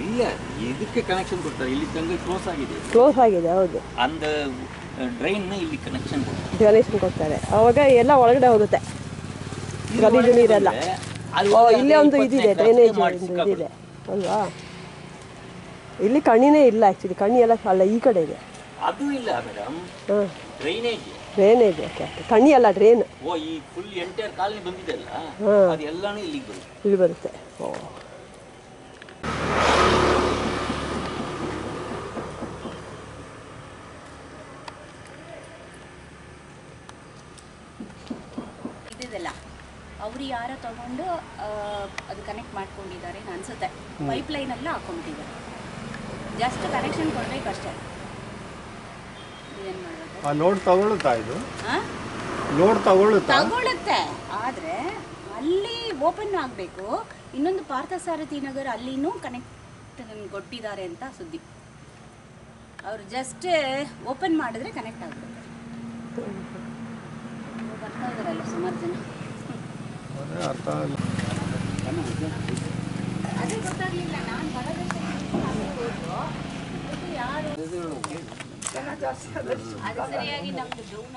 ಇಲ್ಲ, ಇದಕ್ಕೆ ಕನೆಕ್ಷನ್ ಕೊಡ್ತಾರೆ. ಇಲ್ಲಿ ತಂಗ ಕ್ಲೋಸ್ ಆಗಿದೆ. ಹೌದು, ಅಂದ ಡ್ರೈನ್ ಇಲ್ಲಿ ಕನೆಕ್ಷನ್ ಕೊಡ್ತಾರೆ. ಅವಾಗ ಎಲ್ಲ ಒಳಗಡೆ ಹೋಗುತ್ತೆ, ಗಲೀಜು ನೀರೆಲ್ಲ. ಇಲ್ಲೇ ಒಂದು ಇದಿದೆ, ಡ್ರೈನೇಜ್ ಇದಿದೆ ಅಲ್ವಾ? ಇಲ್ಲಿ ಕಣ್ಣಿನೇ ಇಲ್ಲ ಆ್ಯಕ್ಚುಲಿ. ಕಣ್ಣಿ ಎಲ್ಲ ಅಲ್ಲ, ಈ ಕಡೆ ಇದೆ. ಅದು ಇಲ್ಲ ಮೇಡಮ್, ಡ್ರೈನೇಜ್. ಓಕೆ. ಕಣ್ಣಿ ಅಲ್ಲ, ಡ್ರೈನ್. ಈ ಫುಲ್ ಎಂಟೈರ್ ಕಾಲನಿ ಬಂದಿದೆಲ್ಲ, ಅದೆಲ್ಲಾನು ಇಲ್ಲಿಗೆ ಬರುತ್ತೆ. ಇಲ್ಲಿ ಬರುತ್ತೆ. ಇದಿದೆಲ್ಲ ಅವರು ಯಾರೋ ತಗೊಂಡು ಅದು ಕನೆಕ್ಟ್ ಮಾಡ್ಕೊಂಡಿದ್ದಾರೆ ಅನ್ಸುತ್ತೆ. ಪೈಪ್ ಲೈನ್ ಎಲ್ಲ ಹಾಕೊಂಡಿದ್ದಾರೆ. ಜಸ್ಟ್ ಕನೆಕ್ಷನ್ ಕೊಡ್ಬೇಕಷ್ಟೇ. ಏನು ಮಾಡೋದು? ಲೋಡ್ ತಗೊಳ್ಳುತ್ತಾ ಇದು? ಲೋಡ್ ತಗೊಳ್ಳುತ್ತೆ, ಆದರೆ ಅಲ್ಲಿ ಓಪನ್ ಆಗಬೇಕು. ಇನ್ನೊಂದು ಪಾರ್ಥಸಾರಥಿ ನಗರ ಅಲ್ಲಿನೂ ಕನೆಕ್ಟ್ ಕೊಟ್ಟಿದ್ದಾರೆ ಅಂತ ಸುದ್ದಿ. ಅವರು ಜಸ್ಟ್ ಓಪನ್ ಮಾಡಿದ್ರೆ ಕನೆಕ್ಟ್ ಆಗಬೇಕು. ಬರ್ತಾ ಇದ್ದಾರಲ್ಲ ಸುಮಾರು ಜನ. ಅದೇ ಗೊತ್ತಾಗಲಿಲ್ಲ. ನಾನು ಬರೋದಕ್ಕೆ ಯಾರು ಅದು ಸರಿಯಾಗಿ ನಮ್ದು ಡೌನ್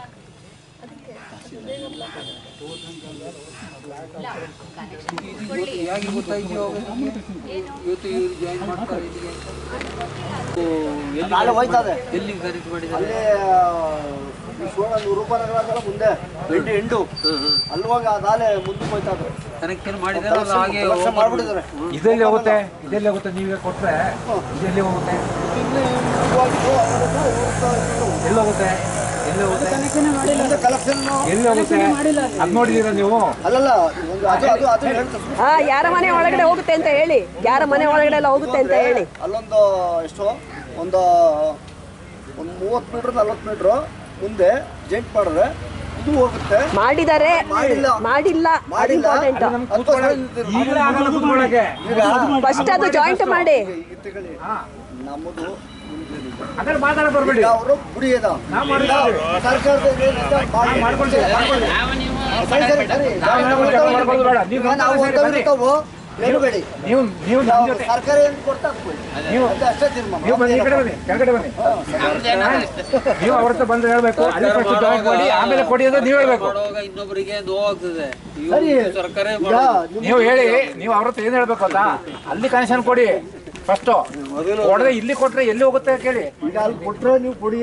ರೂಪಾಯಿ ಮುಂದೆ ಎಂಟು ಅಲ್ವಾಗ ಅದಾಲೆ ಮುಂದಕ್ಕೆ ಹೋಯ್ತಾ ಕನೆಕ್ಷನ್ ಮಾಡಿದ್ದಾರೆ. ಮಾಡ್ಬಿಟ್ಟಿದ್ದಾರೆ. ಇದೆಲ್ಲಿ ಹೋಗುತ್ತೆ? ನೀವೇ ಕೊಟ್ರೆ ಇದೆಲ್ಲಿ ಹೋಗುತ್ತೆ? ಎಲ್ಲಿ ಹೋಗುತ್ತೆ? ಎಲ್ಲಿ ಹೋಗುತ್ತೆ? ಅದು ನೋಡಿದೀರ ನೀವು? ಅಲ್ಲಲ್ಲ, ಯಾರ ಮನೆ ಒಳಗಡೆ ಹೋಗುತ್ತೆ ಅಂತ ಹೇಳಿ. ಯಾರ ಮನೆ ಒಳಗಡೆ ಎಲ್ಲ ಹೋಗುತ್ತೆ ಅಂತ ಹೇಳಿ. ಅಲ್ಲೊಂದು ಎಷ್ಟೋ ಒಂದು 30 ಮೀಟ್ರ್ 40 ಮೀಟ್ರು ಮುಂದೆ ಜಂಪ್ ಮಾಡಿದ್ರೆ ಇದು ಹೋಗುತ್ತೆ. ಮಾಡಿದ್ದಾರೆ, ಮಾಡಿಲ್ಲ. ಫಸ್ಟ್ ಅದು ಜಾಯಿಂಟ್ ಮಾಡಿ. ನಮ್ಮದು ಮಾತಾಡ ಬರ್ಬೇಡಿ. ಅವರು ಗುಡಿ ಅದ ಹೇಳಬೇಡಿ. ಸರ್ಕಾರ ಏನು ಕೊಡ್ತಾ ಅಷ್ಟೇ ತೀರ್ಮಾನ. ನೀವು ಅವ್ರ ಹತ್ರ ಬಂದು ಹೇಳ್ಬೇಕು. ಆಮೇಲೆ ಕೊಡಿ ಅಂತ ನೀವು ಹೇಳ್ಬೇಕು. ಇನ್ನೊಬ್ಬರಿಗೆ ನೋವಾಗ್ತದೆ. ನೀವು ಹೇಳಿ, ನೀವು ಅವ್ರ ಹತ್ರ ಏನ್ ಹೇಳ್ಬೇಕು ಅಂತ. ಅಲ್ಲಿ ಕನೆಕ್ಷನ್ ಕೊಡಿ ಫಸ್ಟ್. ಕೊಡದೆ ಇಲ್ಲಿ ಕೊಟ್ರೆ ಎಲ್ಲಿ ಹೋಗುತ್ತೆ ಕೇಳಿ. ಈಗ ಅಲ್ಲಿ ಕೊಟ್ರೆ ನೀವು ಕೊಡಿ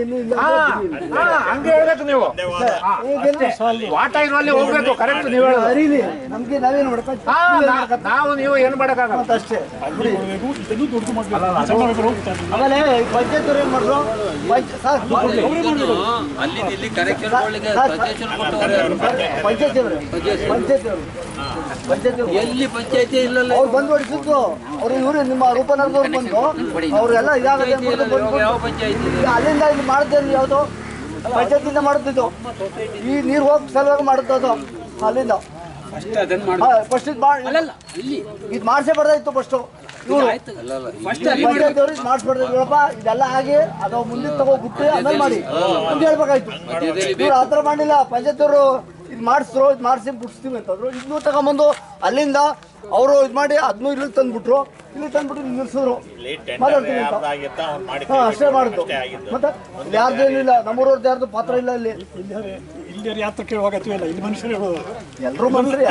ಹಂಗೆ ಹೇಳ್ಬೇಕು ನೀವು. ವಾಟ ಇರುವಲ್ಲಿ ಹೋಗ್ಬೇಕು. ಕರೆಕ್ಟ್ ನೀವು ಹೇಳೋದು. ನಮ್ಗೆ ನಾವೇನು ನಾವು ನೀವು ಏನ್ ಮಾಡಕ್ಕಾಗಲ್ಲ ಅಷ್ಟೇ. ಆಮೇಲೆ ಪಂಚಾಯತ್ ಅವ್ರು ಏನ್ ಮಾಡಿದ್ರು? ಎಲ್ಲಿ ಪಂಚಾಯತಿ ಇಲ್ಲ, ಅವ್ರು ಬಂದು ಹೊಡಿಸಿದ್ದು. ಅವ್ರು ಇವ್ರು ನಿಮ್ಮ ರೂಪನಗರದವ್ರು ಬಂದು ಅವ್ರೆಲ್ಲ ಇದಾಗದೆ ಅಲ್ಲಿಂದ ಇಲ್ಲಿ ಮಾಡಿದ್ದೇನೆ. ಯಾವುದು ಪಂಚಾಯತಿಂದ ಮಾಡುತ್ತಿದ್ದು. ಈ ನೀರು ಹೋಗಿ ಸಲುವಾಗಿ ಮಾಡುತ್ತದು ಅಲ್ಲಿಂದ. ಫಸ್ಟ್ ಇದು ಮಾಡಿಸೇ ಬರ್ದಾಯ್ತು. ಫಸ್ಟು ಇವರು ಪಂಚಾಯತಿಯವ್ರಿಗೆ ಮಾಡಿಸ್ಬಾರ್ದಪ್ಪ, ಇದೆಲ್ಲ ಆಗಿ ಅದು ಮುಂದೆ ತಗೋಬಿಟ್ಟು ಆಮೇಲೆ ಮಾಡಿ ಅಂತ ಹೇಳ್ಬೇಕಾಯ್ತು. ಇವ್ರು ಆ ಥರ ಮಾಡಿಲ್ಲ. ಪಂಚಾಯತಿಯವರು ಇದು ಮಾಡಿಸಿದ್ರು, ಇದು ಮಾಡಿಸಿ ಬಿಡಿಸ್ತೀವಿ ಅಂತಂದ್ರು. ಇದನ್ನು ತಗೊಂಬಂದು ಅಲ್ಲಿಂದ ಅವರು ಇದು ಮಾಡಿ ಅದನ್ನೂ ಇಲ್ಲಿ ತಂದ್ಬಿಟ್ರು. ಇಲ್ಲಿ ತಂದ್ಬಿಟ್ಟು ನಿಲ್ಲಿಸಿದ್ರು. ಮಾತಾಡ್ತೀನಿ ಅಂತ ಅಷ್ಟೇ ಮಾಡಿದ್ದು. ಮತ್ತೆ ಯಾರ್ದು ಏನಿಲ್ಲ, ನಮ್ಮೂರವ್ರದ್ದು ಯಾರ್ದು ಪಾತ್ರ ಇಲ್ಲ. ಇಲ್ಲಿ ಯಾತ್ರ ಕೇಳುವಾಗತ್ತೀವಲ್ಲ, ಇಲ್ಲಿ ಮನುಷ್ಯರು ಎಲ್ಲರೂ ಮನುಷ್ಯರು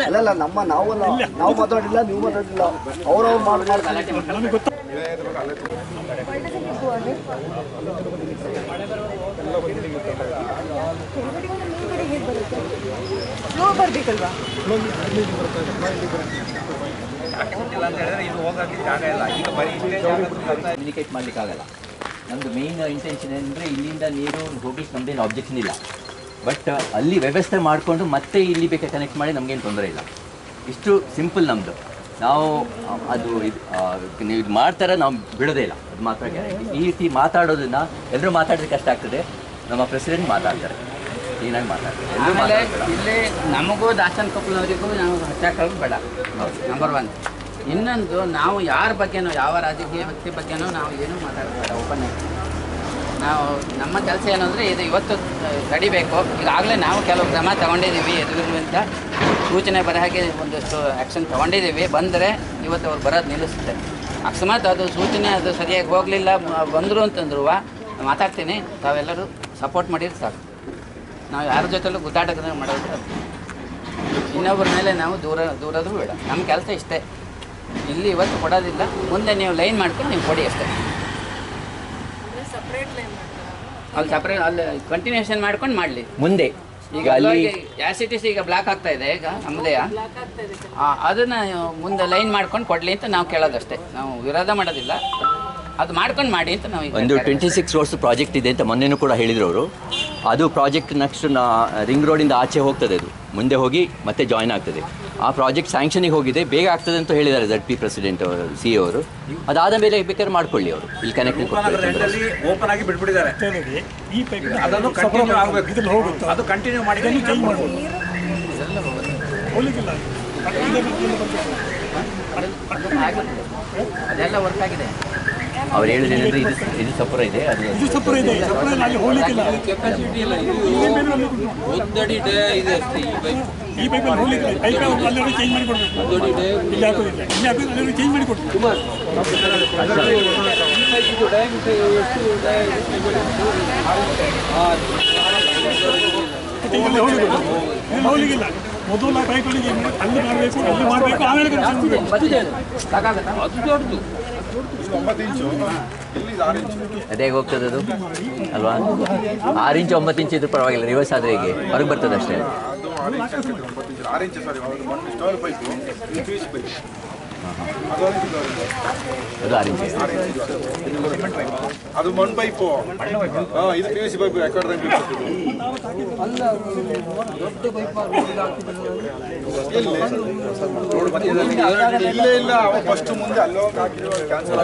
ಅಲ್ಲಲ್ಲ. ನಾವು ಮಾತಾಡಿಲ್ಲ, ನೀವು ಮಾತಾಡಿಲ್ಲ. ಅವ್ರವ್ರು ನಮಗೆ ಗೊತ್ತ. ಬರ್ಬೇಕಲ್ವಾ? ಇದು ಹೋಗಕ್ಕೆ ಜಾಗ ಇಲ್ಲ. ಈಗ ಬರೀ ಕಮ್ಯುನಿಕೇಟ್ ಮಾಡ್ಲಿಕ್ಕೆ ಆಗಲ್ಲ. ನಮ್ದು ಮೇನ್ ಇಂಟೆನ್ಷನ್ ಏನಂದರೆ ಇಲ್ಲಿಂದ ನೀರು ಹೋಗ್ಲಿಕ್ಕೆ ನಮ್ದೇನು ಆಬ್ಜೆಕ್ಷನ್ ಇಲ್ಲ. ಬಟ್ ಅಲ್ಲಿ ವ್ಯವಸ್ಥೆ ಮಾಡಿಕೊಂಡು ಮತ್ತೆ ಇಲ್ಲಿ ಬೇಕಾದ್ರೆ ಕನೆಕ್ಟ್ ಮಾಡಿ ನಮಗೇನು ತೊಂದರೆ ಇಲ್ಲ. ಇಷ್ಟು ಸಿಂಪಲ್ ನಮ್ಮದು. ನಾವು ಅದು ನೀವು ಇದು ಮಾಡ್ತಾರೆ, ನಾವು ಬಿಡೋದೇ ಇಲ್ಲ. ಅದು ಮಾತ್ರ ಗ್ಯಾರಂಟಿ. ಈ ರೀತಿ ಮಾತಾಡೋದನ್ನ ಎಲ್ಲರೂ ಮಾತಾಡಿದ್ರೆ ಕಷ್ಟ ಆಗ್ತದೆ. ನಮ್ಮ ಪ್ರೆಸಿಡೆಂಟ್ ಮಾತಾಡ್ತಾರೆ, ಕ್ಲೀನಾಗಿ ಮಾತಾಡ್ತಾರೆ. ಆಮೇಲೆ ಇಲ್ಲಿ ನಮಗೂ ದಾಸನ್ ಕಪ್ಪಲವರಿಗೂ ನಾವು ಹಚ್ಚಾಕೊಳ್ಳೋದು ಬೇಡ, ನಂಬರ್ 1. ಇನ್ನೊಂದು, ನಾವು ಯಾರ ಬಗ್ಗೆನೋ, ಯಾವ ರಾಜಕೀಯ ವ್ಯಕ್ತಿ ಬಗ್ಗೆನೋ ನಾವು ಏನೂ ಮಾತಾಡಬೇಡ. ಓಪನ್ ಆಗಿ ನಾವು ನಮ್ಮ ಕೆಲಸ ಏನು ಅಂದರೆ ಇದು ಇವತ್ತು ತಡಿಬೇಕು. ಈಗಾಗಲೇ ನಾವು ಕೆಲವು ಕ್ರಮ ತಗೊಂಡಿದ್ದೀವಿ. ಎದುರಿರುವಂಥ ಸೂಚನೆ ಬರ ಹಾಗೆ ಒಂದಷ್ಟು ಆ್ಯಕ್ಷನ್ ತೊಗೊಂಡಿದ್ದೀವಿ. ಬಂದರೆ ಇವತ್ತು ಅವ್ರು ಬರೋದು ನಿಲ್ಲಿಸುತ್ತೆ. ಅಕಸ್ಮಾತ್ ಅದು ಸೂಚನೆ ಅದು ಸರಿಯಾಗಿ ಹೋಗಲಿಲ್ಲ ಬಂದರು ಅಂತಂದ್ರು ಮಾತಾಡ್ತೀನಿ, ತಾವೆಲ್ಲರೂ ಸಪೋರ್ಟ್ ಮಾಡಿದ್ರೆ ಸಾಕು. ನಾವು ಯಾರ ಜೊತೆಲೂ ಗುದ್ದಾಟಕ್ಕೆ ಮಾಡೋದು ಅದು. ಇನ್ನೊಬ್ಬರ ಮೇಲೆ ನಾವು ದೂರದ್ರೂ ಬೇಡ. ನಮ್ಮ ಕೆಲಸ ಇಷ್ಟೇ, ಇಲ್ಲಿ ಇವತ್ತು ಕೊಡೋದಿಲ್ಲ, ಮುಂದೆ ನೀವು ಲೈನ್ ಮಾಡ್ಕೊಂಡು ನೀವು ಕೊಡಿ ಅಷ್ಟೇ. ಅಲ್ಲಿ ಸಪ್ರೇಟ್ ಅಲ್ಲಿ ಕಂಟಿನ್ಯೂಷನ್ ಮಾಡ್ಕೊಂಡು ಮಾಡಲಿ ಮುಂದೆ. ಈಗ ಅಲ್ಲಿ ಆ್ಯಸಿಟಿಸ್ ಈಗ ಬ್ಲಾಕ್ ಆಗ್ತಾ ಇದೆ, ಈಗ ನಮ್ಮದೇ ಅದನ್ನು ಮುಂದೆ ಲೈನ್ ಮಾಡ್ಕೊಂಡು ಕೊಡಲಿ ಅಂತ ನಾವು ಕೇಳೋದಷ್ಟೇ. ನಾವು ವಿರೋಧ ಮಾಡೋದಿಲ್ಲ, ಅದು ಮಾಡ್ಕೊಂಡು ಮಾಡಿ ಅಂತ ನಾವು. ಒಂದು 26 ವರ್ಷ ಪ್ರಾಜೆಕ್ಟ್ ಇದೆ ಅಂತ ಮೊನ್ನೆನೂ ಕೂಡ ಹೇಳಿದ್ರು ಅವರು. ಅದು ಪ್ರಾಜೆಕ್ಟ್ ನೆಕ್ಸ್ಟ್ ರಿಂಗ್ ರೋಡಿಂದ ಆಚೆ ಹೋಗ್ತದೆ, ಅದು ಮುಂದೆ ಹೋಗಿ ಮತ್ತೆ ಜಾಯಿನ್ ಆಗ್ತದೆ. ಆ ಪ್ರಾಜೆಕ್ಟ್ ಸ್ಯಾಂಕ್ಷನಿಗೆ ಹೋಗಿದೆ, ಬೇಗ ಆಗ್ತದೆ ಅಂತ ಹೇಳಿದ್ದಾರೆ ZP ಪ್ರೆಸಿಡೆಂಟ್ CEO ಅವರು. ಅದಾದ ಮೇಲೆ ಬೇಕಾದ್ರೆ ಮಾಡ್ಕೊಳ್ಳಿ ಅವರು, ಇಲ್ಲಿ ಕನೆಕ್ಟಿಂಗ್ ಓಪನ್ ಆಗಿ ಬಿಟ್ಬಿಟ್ಟಿದ್ದಾರೆ. ಈ ಪೈಪ್ ಅದನ್ನು ಕಂಟಿನ್ಯೂ ಆಗಬೇಕು, ಇದ್ರಲ್ಲಿ ಹೋಗುತ್ತೆ, ಅದು ಕಂಟಿನ್ಯೂ ಮಾಡಿ ಚೇಂಜ್ ಮಾಡ್ಬೋದು. ಹೋಗ್ಲಿಕ್ಕಿಲ್ಲ, ಅದೆಲ್ಲ ವರ್ಕ್ ಆಗಿದೆ. ಅವ್ರು ಹೇಳಿದೇನೆಂದರೆ ಇದು ಸಪುರ ಇದೆ, ಅದು ಇದು ಸಪುರ ಇದೆ, ಸಪುರಲ್ಲಿ ಅಲ್ಲಿ ಹೋಗ್ಲಿಕ್ಕಿಲ್ಲ. ಈ ಪೈಪಲ್ಲಿ ಹೋಗ್ಲಿಕ್ಕಿಲ್ಲ, ಪೈಪ್ ಅಲ್ಲರೂ ಚೇಂಜ್ ಮಾಡಿ ಕೊಡ್ಬೇಕು. ಇಲ್ಲಿ ಹಾಕೋದಿಲ್ಲ, ಇಲ್ಲಿ ಹಾಕೋದಿಲ್ಲ, ಅಲ್ಲರೂ ಚೇಂಜ್ ಮಾಡಿ ಕೊಡ್ಬೇಕು. ಹೋಗ್ಲಿಕ್ಕಿಲ್ಲ, ಮೊದಲು ಪೈಪ್ಗಳಿಗೆ ಅಲ್ಲಿ ಮಾಡಬೇಕು, ಅಲ್ಲಿ ಮಾಡಬೇಕು, ಆಮೇಲೆ ಅದೇ ಹೋಗ್ತದೆ ಅದು ಅಲ್ವಾ. 6 ಇಂಚು 9 ಇಂಚು ಇದ್ರೂ ಪರವಾಗಿಲ್ಲ, ರಿವರ್ಸ್ ಆದರೆ ಹೀಗೆ ಹೊರಗೆ ಬರ್ತದೆ ಅಷ್ಟೇ. ಅದು 6 ಇಂಚು, ಅದು ಮಣ್ಣು ಪೈಪು, ಇದು PVC ಪೈಪ್ ಯಾಕಂದ್ರೆ ಇಲ್ಲ ಅವ ಫಸ್ಟ್ ಮುಂದೆ ಅಲ್ಲೋಗಿ ಹಾಕಿರುವ ಕ್ಯಾನ್ಸಲ್.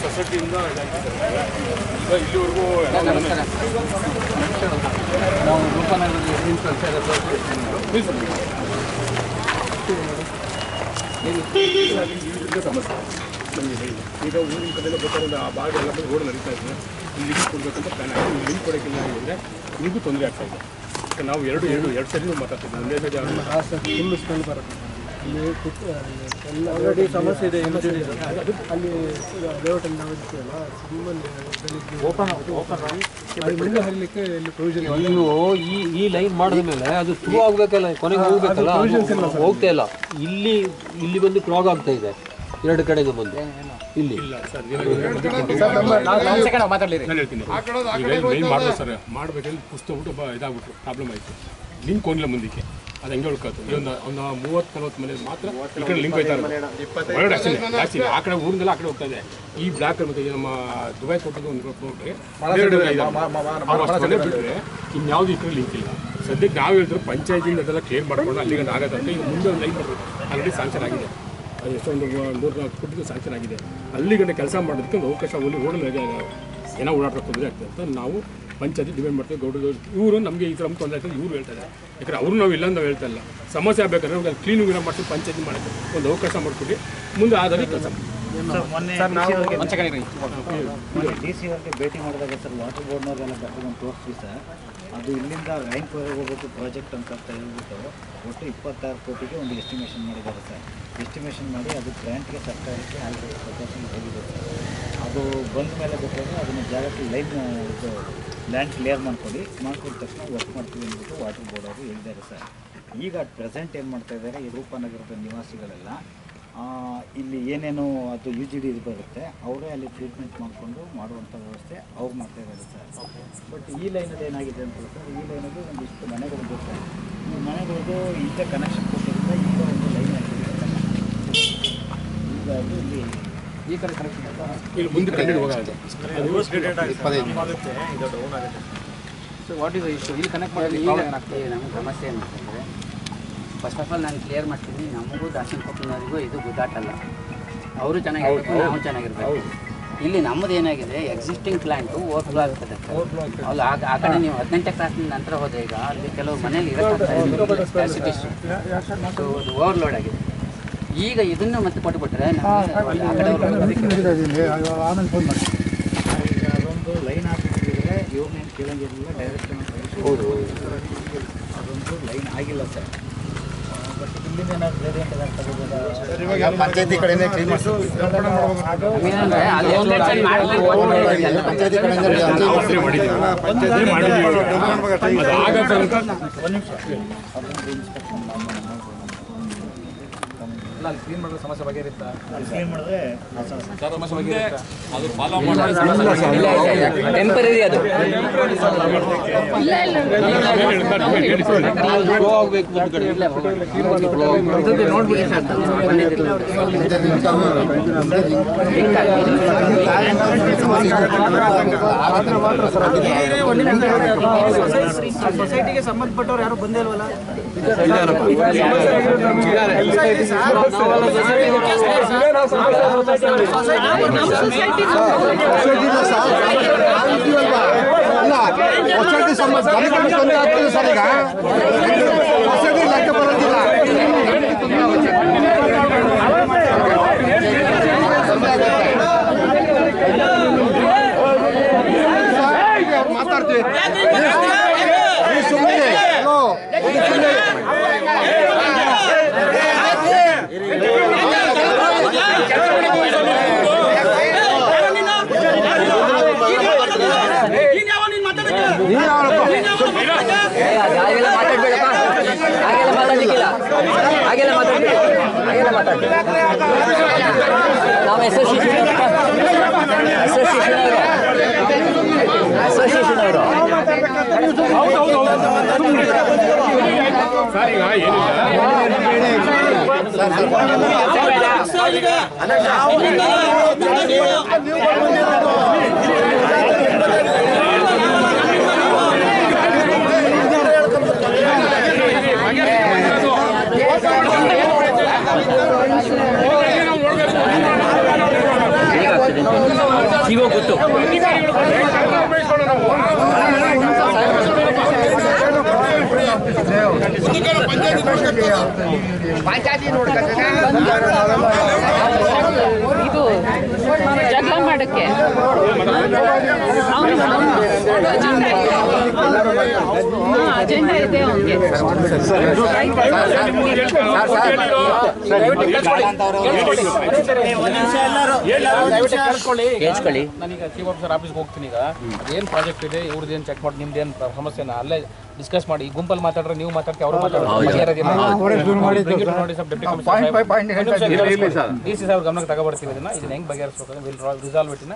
ಸೊಸೈಟಿಯಿಂದ ಇಲ್ಲಿವರೆಗೂ ನಾವು ರೂಪನಗರದ ಸಮಸ್ಯೆ ನಮಗೆ ಈಗ ಊರಿನ ಕಡೆಲ್ಲ ಗೊತ್ತಾಗೋದು ಆ ಭಾಗ ಎಲ್ಲ ರೋಡ್ ನಡೀತಾ ಇದೆ. ಇಲ್ಲಿ ಲಿಂಕ್ ಕೊಡಬೇಕಂತ ಪ್ಲಾನ್ ಆಗಿದೆ. ಇಲ್ಲಿ ಲಿಂಕ್ ಕೊಡೋಕ್ಕಿಲ್ಲ ಅಂದರೆ ನಿಮಗೂ ತೊಂದರೆ ಆಗ್ತಾ ಇದೆ. ನಾವು ಎರಡು ಸರಿ ಮಾತಾಡ್ತಿದ್ವಿ. ಒಂದೇ ಸರಿ ಫುಲ್ ಸ್ಮೆಲ್ ಬರುತ್ತೆ. ಇಲ್ಲಿ ಆಲ್ರೆಡಿ ಸಮಸ್ಯೆ ಇದೆ. ಅಲ್ಲಿ ಲೇಔಟಲ್ಲಿ ನಾವು ಇರ್ತೀವಲ್ಲ, ಓಪನ್ ಮುಂದೆ ಹರಿಲಿಕ್ಕೆ ಇಲ್ಲಿ ಪ್ರೊವಿಷನ್. ನೀವು ಈ ಲೈನ್ ಮಾಡಿದ ಮೇಲೆ ಅದು ಥ್ರೂ ಆಗಬೇಕಲ್ಲ, ಕೊನೆಗೆ ಹೋಗ್ಬೇಕಲ್ಲ, ಹೋಗ್ತಾ ಇಲ್ಲ. ಇಲ್ಲಿ ಬಂದು ಕ್ಲಾಗ್ ಆಗ್ತಾ ಇದೆ ಎರಡು ಕಡೆಗೆ ಬಂದು. ಇಲ್ಲಿ ಇಲ್ಲ ಸರ್, ನಾನು ಹೇಳ್ತೀನಿ. ಈಗ ಲೈನ್ ಮಾಡಿದೆ ಸರ್, ಮಾಡಬೇಕಂದ್ರೆ ಪುಸ್ತಕ ಇದಾಗ್ಬಿಟ್ಟು ಪ್ರಾಬ್ಲಮ್ ಆಯಿತು. ಲಿಂಕ್ ಹೋಗಿಲ್ಲ ಮುಂದಕ್ಕೆ, ಅದು ಹೆಂಗೆ ಉಳ್ಕೋತು. ಒಂದು 30-40 ಮನೆ ಮಾತ್ರ ಈ ಕಡೆ ಲಿಂಕ್ ಹೋಯ್ತಾ ಇರೋದು. ಒಳಗಡೆ ಜಾಸ್ತಿ ಆ ಕಡೆ ಊರಿಂದೆಲ್ಲ ಆ ಕಡೆ ಹೋಗ್ತಾ ಇದೆ. ಈ ಬ್ಲಾಕ್ ಮತ್ತೆ ನಮ್ಮ ದುಬೈ ಕೊಟ್ಟದ್ದು ಒಂದು ಬಿಟ್ಟರೆ ಇನ್ಯಾವುದು ಈ ಕಡೆ ಲಿಂಕ್ ಇಲ್ಲ. ಸದ್ಯಕ್ಕೆ ನಾವು ಹೇಳಿದ್ರು ಪಂಚಾಯತಿಂದ ಅದೆಲ್ಲ ಕ್ಲಿಯರ್ ಮಾಡ್ಕೊಂಡು ಅಲ್ಲಿಗೆ ಆಗೋದಂತ ಈಗ ಮುಂದೆ ಒಂದು ಲೈನ್ ಬರಬೇಕು. ಆಲ್ರೆಡಿ ಸ್ಯಾಂಕ್ಷನ್ ಆಗಿದೆ, ಎಷ್ಟೊಂದು 3-4 ಕೋಟಿಗೂ ಸ್ಯಾಂಕ್ಷನ್ ಆಗಿದೆ. ಅಲ್ಲಿ ಗಂಟೆ ಕೆಲಸ ಮಾಡೋದಕ್ಕೆ ಒಂದು ಅವಕಾಶ ಓಡಲು ಏನೋ ಓಡಾಟ ತೊಂದರೆ ಆಗ್ತದೆ ಅಂತ ನಾವು ಪಂಚಾಯತಿ ಡಿಪೆಂಡ್ ಮಾಡ್ತೀವಿ. ಗೌಡರು ಇವರು ನಮಗೆ ಈ ಥರ ತೊಂದರೆ ಆಗ್ತದೆ ಇವರು ಹೇಳ್ತಾರೆ. ಯಾಕಂದರೆ ಅವರು ನಾವು ಇಲ್ಲ ಅಂತ ಹೇಳ್ತಾ ಇಲ್ಲ. ಸಮಸ್ಯೆ ಆಗಬೇಕಾದ್ರೆ ಕ್ಲೀನಿಂಗ್ ಮಾಡ್ತೀವಿ, ಪಂಚಾಯತಿ ಮಾಡೋಕ್ಕೆ ಒಂದು ಅವಕಾಶ ಮಾಡಿಕೊಟ್ಟು ಮುಂದೆ ಆದಲ್ಲಿ ಕೆಲಸ ಮಾಡಿ. DC ಅವ್ರಿಗೆ ಭೇಟಿ ಮಾಡಿದಾಗ ಸರ್, ವಾಟರ್ ಬೋರ್ಡ್ನವ್ರೆಲ್ಲ ಬರ್ಕೊಂಡು ತೋರಿಸ್ತೀವಿ ಸರ್. ಅದು ಇಲ್ಲಿಂದ ರ್ಯಾಂಕ್ವರೆಗೆ ಹೋಗೋದು ಪ್ರಾಜೆಕ್ಟ್ ಅಂತ ಹೇಳ್ಬಿಟ್ಟು ಒಟ್ಟು 26 ಕೋಟಿಗೆ ಒಂದು ಎಸ್ಟಿಮೇಷನ್ ಮಾಡಿದ್ದಾರೆ ಸರ್. ಎಸ್ಟಿಮೇಷನ್ ಮಾಡಿ ಅದು ಗ್ರ್ಯಾಂಟ್ಗೆ ಸರ್ಕಾರಕ್ಕೆ ಆಲ್ರೆಡಿ ಪ್ರಪೋಸಲ್ ಹೋಗಿದೆ ಸರ್. ಅದು ಬಂದ ಮೇಲೆ ಬೇಕಾದ್ರೆ ಅದನ್ನು ಜಾಗಕ್ಕೆ ಲೈನ್ ಇದು ಲ್ಯಾಂಡ್ ಕ್ಲಿಯರ್ ಮಾಡಿಕೊಟ್ಟ ತಕ್ಷಣ ವರ್ಕ್ ಮಾಡ್ತೀವಿ ಅಂದ್ಬಿಟ್ಟು ವಾಟರ್ ಬೋರ್ಡ್ ಅವರು ಹೇಳಿದ್ದಾರೆ ಸರ್. ಈಗ ಪ್ರೆಸೆಂಟ್ ಏನು ಮಾಡ್ತಾಯಿದ್ದಾರೆ, ಈ ರೂಪನಗರದ ನಿವಾಸಿಗಳೆಲ್ಲ ಇಲ್ಲಿ ಏನೇನು ಅದು UGD ಇದು ಬರುತ್ತೆ, ಅವರೇ ಅಲ್ಲಿ ಟ್ರೀಟ್ಮೆಂಟ್ ಮಾಡಿಕೊಂಡು ಮಾಡುವಂಥ ವ್ಯವಸ್ಥೆ ಅವ್ರು ಮಾಡ್ತಾಯಿದ್ದಾರೆ ಸರ್. ಬಟ್ ಈ ಲೈನಲ್ಲಿ ಏನಾಗಿದೆ ಅಂತ ಸರ್, ಈ ಲೈನಲ್ಲಿ ಒಂದಿಷ್ಟು ಮನೆಗಳು ಬರುತ್ತೆ. ಈ ಮನೆಗಳಿಗೂ ಈಗ ಕನೆಕ್ಷನ್ ಕೊಟ್ಟಿದ್ದರಿಂದ ಈಗ ಒಂದು ಲೈನ್ ಆಗಿದೆ. ಈ ಕಡೆ ಕನೆಕ್ಷನ್ ಇಲ್ಲಿ ಮುಂದೆ ಕಂಡು ಹೋಗೋದು ಸೊ ವಾಟ್ ಇಸ್ ಇಶ್ಯೂ ಇಲ್ಲಿ ಕನೆಕ್ಟ್ ಮಾಡಿ ಈಗ ನಮ್ಮ ಸಮಸ್ಯೆ ಏನಂತಂದರೆ ಫಸ್ಟ್ ಆಫ್ ಆಲ್ ನಾನು ಕ್ಲಿಯರ್ ಮಾಡ್ತೀನಿ, ನಮಗೂ ದಾಸನ್ ಕೊಪ್ಪನವರಿಗೂ ಇದು ಗುದ್ದಾಟಲ್ಲ. ಅವರು ಚೆನ್ನಾಗಿರ್ಬೇಕು, ನಾವು ಚೆನ್ನಾಗಿರ್ಬೇಕು. ಇಲ್ಲಿ ನಮ್ಮದು ಏನಾಗಿದೆ, ಎಕ್ಸಿಸ್ಟಿಂಗ್ ಪ್ಲ್ಯಾಂಟು ಓವರ್ಫ್ಲೋ ಆಗ್ತದೆ. ಅಲ್ಲಿ ಆ ಕಡೆ ನೀವು 18ನೇ ಕ್ಲಾಸ್ನಿಂದ ನಂತರ ಹೋದರೆ ಈಗ ಅಲ್ಲಿ ಕೆಲವು ಮನೇಲಿ ಇರೋಕ್ಕಾಗ್ತದೆ ಕ್ಯಾಸಿಟೀಸ್, ಸೊ ಅದು ಓವರ್ಲೋಡ್ ಆಗಿದೆ. ಈಗ ಇದನ್ನು ಮತ್ತೆ ಕೊಟ್ಟುಬಿಟ್ರೆ ಆ ಕಡೆ ಆಮೇಲೆ ಫೋನ್ ಮಾಡಿ. ಈಗ ಅದೊಂದು ಲೈನ್ ಹಾಕಿದ್ರೆ ಇವ್ರನ್ನೇನು ಕೇಳಂಗಿರಲಿಲ್ಲ, ಡೈರೆಕ್ಟ್ ಹೌದು ಅದೊಂದು ಲೈನ್ ಆಗಿಲ್ಲ ಸರ್. ಬಟ್ ಇಲ್ಲಿಂದ ಏನಾದ್ರು ಗ್ರೇಡಿಯಂಟ್ ಏನಾದ್ರು ಪಂಚಾಯತಿ ಕಡೆನೇ ಕ್ಲೀನ್ ಅಲ್ಲಿ ಕ್ಲೀನ್ ಮಾಡಿದ್ರೆ ಸಮಸ್ಯೆ ಬಗೆಹರಿಯುತ್ತಾ? ಕ್ಲೀನ್ ಮಾಡಿದ್ರೆ ಸಮಸ್ಯೆ ಬಗೆಹರಿಯುತ್ತಾ? ಅದು ಫಾಲೋ ಮಾಡಿ ಟೆಂಪರರಿ ಅದು ಫ್ಲೋ ಆಗಬೇಕು ಒಂದು ಕಡೆ ನೋಡ್ಬಿಡಿ ಸರ್. ಸೊಸೈಟಿಗೆ ಸಂಬಂಧಪಟ್ಟವ್ರು ಯಾರು ಬಂದೇ ಇಲ್ವಲ್ಲ? ಮಾತಾಡ್ತೀವಿ ಮಾತಾಡ್ಬೇಡಪ್ಪ, ಹಾಗೆಲ್ಲ ಮಾತಾಡ್ಲಿಕ್ಕಿಲ್ಲ, ಹಾಗೆಲ್ಲ ಮಾತಾಡ್ಬೇಡಿ, ಹಾಗೆಲ್ಲ ಮಾತಾಡ್ಬೇಡಿ. ನಾವು ಅಸೋಸಿಯೇಷನ್ ಅವರು ಸರ್ ಈಗ ಜೀವ ಗೊತ್ತು. ಇದು ಜಗಳ ಮಾಡಕ್ಕೆ ಅಜೆಂಡಾ ಇದೆ ಅವನಿಗೆ. ಕೇಳಿಸ್ಕೊಳ್ಳಿ. ನಾನೀಗ ಚೀಫ್ ಆಫೀಸರ್ ಆಫೀಸ್ಗೆ ಹೋಗ್ತೀನಿ. ಈಗ ಅದೇನು ಪ್ರಾಜೆಕ್ಟ್ ಇದೆ, ಇವ್ರದ್ದೇನು ಚೆಕ್ ಮಾಡಿ ನಿಮ್ದೇನು ಸಮಸ್ಯೆನ ಅಲ್ಲೇ ಡಿಸ್ಕಸ್ ಮಾಡಿ. ಈ ಗುಂಪಲ್ಲಿ ಮಾತಾಡ್ರೆ ನೀವು ಮಾತಾಡ್ತೀವಿ, ಅವರು ಮಾತಾಡ್ತಾರೆ. ಡಿ ಸಿ ಸಾಹೇಬ್ರ ಗಮನಕ್ಕೆ ತಗೊಬರ್ತೀವಿ. ಇದನ್ನ ಹೆಂಗೆ ಬಗೆಹರಿಸ್ಬೇಕು, ರಿಸಾಲ್ವ್ ಇಟ್ಟಿನ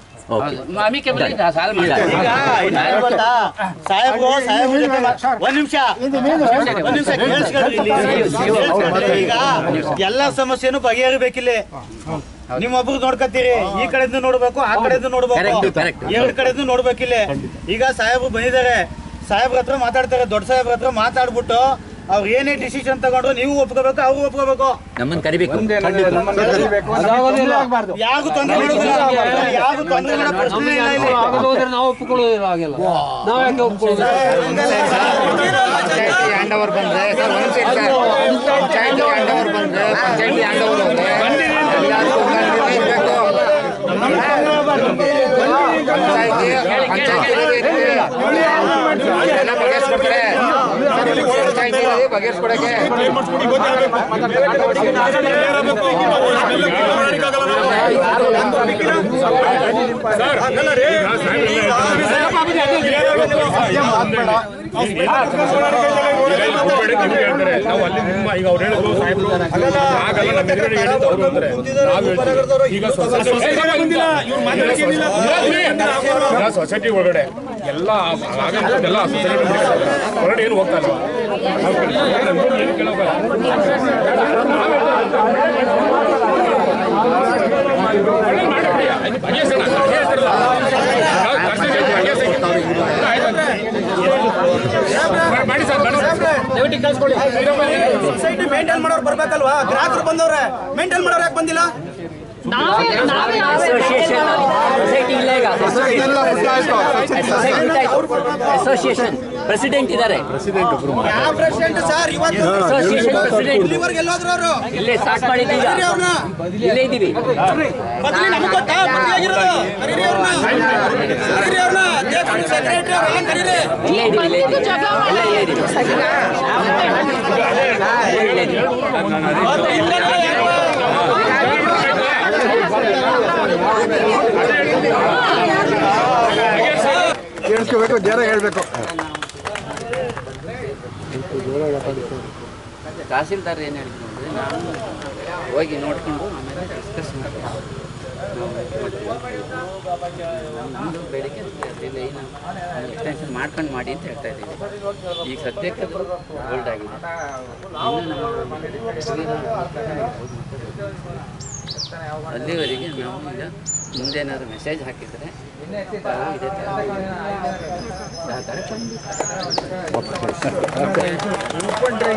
ಈಗ ಎಲ್ಲ ಸಮಸ್ಯೆನೂ ಬಗೆಹರಿಬೇಕಿಲ್ಲ. ನಿಮ್ಮೊಬ್ರು ನೋಡ್ಕೊತೀರಿ, ಈ ಕಡೆಯಿಂದ ನೋಡ್ಬೇಕು, ಆ ಕಡೆಯಿಂದ ನೋಡ್ಬೇಕು, ಎರಡು ಕಡೆಯಿಂದ ನೋಡ್ಬೇಕಿಲ್ಲ. ಈಗ ಸಾಹೇಬ್ರು ಬಂದಿದ್ದಾರೆ, ಸಾಹೇಬ್ರ ಹತ್ರ ಮಾತಾಡ್ತಾರೆ, ದೊಡ್ಡ ಸಾಹೇಬ್ರ ಹತ್ರ ಮಾತಾಡ್ಬಿಟ್ಟು ಅವ್ರು ಏನೇ ಡಿಸಿಷನ್ ತಗೊಂಡ್ರು ನೀವು ಒಪ್ಕೋಬೇಕು, ಅವ್ರು ಒಪ್ಕೋಬೇಕು. ನಮ್ಮನ್ನು ಕರಿಬೇಕು. ಯಾರಿಗೂ ತೊಂದರೆ ಮಾಡೋ ಪ್ರಶ್ನೆ ಇಲ್ಲ ಇಲ್ಲಿ. ನಾವು ಒಪ್ಕೊಳ್ಳೋದಿಲ್ಲ, ಹಾಗೆಲ್ಲ ನಾವು ಯಾಕೆ ಒಪ್ಕೊಳ್ಳೋದು? ಹ್ಯಾಂಡ್ ಓವರ್ ಬಂದ್ರೆ ಪಂಚಾಯತಿ ಹ್ಯಾಂಡ್ ಓವರ್ ಬಂದ್ರೆ ಪಂಚಾಯತಿ ಹ್ಯಾಂಡ್ ಓವರ್ ಹೋದ್ರೆ ಬಗೆಹರಿಸ್ಕೊಡಕ್ಕೆ ನಾವು ಅಲ್ಲಿ ನಿಮ್ಮ ಈಗ ಅವ್ರು ಹೇಳಿದ್ರು ಸಾಹೇಬ್ರು ಆಗಲ್ಲ, ನಮ್ಮ ಎದುರುಗಡೆ ಹೇಳಿದ್ದು ಅವರು ಅಂದ್ರೆ ಈಗ ಸೊಸೈಟಿ ಒಳಗಡೆ ಎಲ್ಲ ಆಗಲ್ಲ, ಹೊರಗಡೆ ಏನು ಹೋಗ್ತಾ ಇಲ್ಲ. ಏನು ಕೇಳೋಲ್ಲ. ಸೊಸೈಟಿ ಮೇಂಟೈನ್ ಮಾಡೋರು ಬರ್ಬೇಕಲ್ವಾ? ಗ್ರಾಹಕರು ಬಂದವ್ರೆ, ಮೇಂಟೈನ್ ಮಾಡೋರು ಯಾಕೆ ಬಂದಿಲ್ಲ? ಅಸೋಸಿಯೇಷನ್ ಪ್ರೆಸಿಡೆಂಟ್ ಇದ್ದಾರೆ. ಯಾವ ಪ್ರೆಸಿಡೆಂಟ್ ಸರ್? ಇವತ್ತು ಅಸೋಸಿಯೇಷನ್ ಪ್ರೆಸಿಡೆಂಟ್ ಇಲ್ಲಿವರೆಗೆ ಎಲ್ಲೋದ್ರು ಅವರು? ಇಲ್ಲೇ ಸ್ಟಾರ್ಟ್ ಮಾಡಿದ್ದೀವಿ, ಇಲ್ಲೇ ಇದ್ದೀವಿ. ಬದಲಿ ನಮ್ಗೆ ಗೊತ್ತಾ? ಬದಲಾಗಿರೋದು ಕರೀರಿ ಅವ್ರನ್ನ, ಕರೀರಿ ಅವ್ರನ್ನ, ಸೆಕ್ರೆಟರಿ ಅವ್ರನ್ನ ಕರೀರಿ. ಇಲ್ಲೇ ಇದ್ದೀವಿ, ಇಲ್ಲೇ ಇದ್ದೀವಿ, ಇಲ್ಲೇ ಇದ್ದೀವಿ. ಕೇಳಿಸ್ಕೋಬೇಕು, ಜನ ಹೇಳ್ಬೇಕು. ತಹಸೀಲ್ದಾರ್ ಏನು ಹೇಳಿದ್ರು ಅಂದರೆ ನಾವು ಹೋಗಿ ನೋಡಿಕೊಂಡು ಆಮೇಲೆ ಡಿಸ್ಕಸ್ ಮಾಡ್ತೀವಿ. ನಮ್ಮದು ಬೇಡಿಕೆ ಅದರಿಂದ ಏನು ಎಕ್ಸ್ಟೆನ್ಷನ್ ಮಾಡ್ಕೊಂಡು ಮಾಡಿ ಅಂತ ಹೇಳ್ತಾ ಇದ್ದೀವಿ. ಈಗ ಸದ್ಯಕ್ಕೆ ಅದು ಹೋಲ್ಡ್ ಆಗಿದೆ. ಅಲ್ಲಿವರೆಗೆ ನಾವು ಈಗ ಮುಂದೇನಾದ್ರು ಮೆಸೇಜ್ ಹಾಕಿದರೆ ನಾವು ಇದೇ ಥರ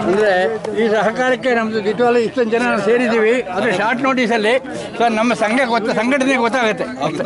ಅಂದರೆ ಈ ಸಹಕಾರಕ್ಕೆ ನಮ್ಮದು ನಿಜವಾಗ್ಲೂ ಇಷ್ಟೊಂದು ಜನ ನಾವು ಸೇರಿದ್ದೀವಿ. ಅದು ಶಾರ್ಟ್ ನೋಟಿಸಲ್ಲಿ ಸೊ ನಮ್ಮ ಸಂಘಟನೆಗೆ ಗೊತ್ತಾಗುತ್ತೆ ಅಷ್ಟೇ.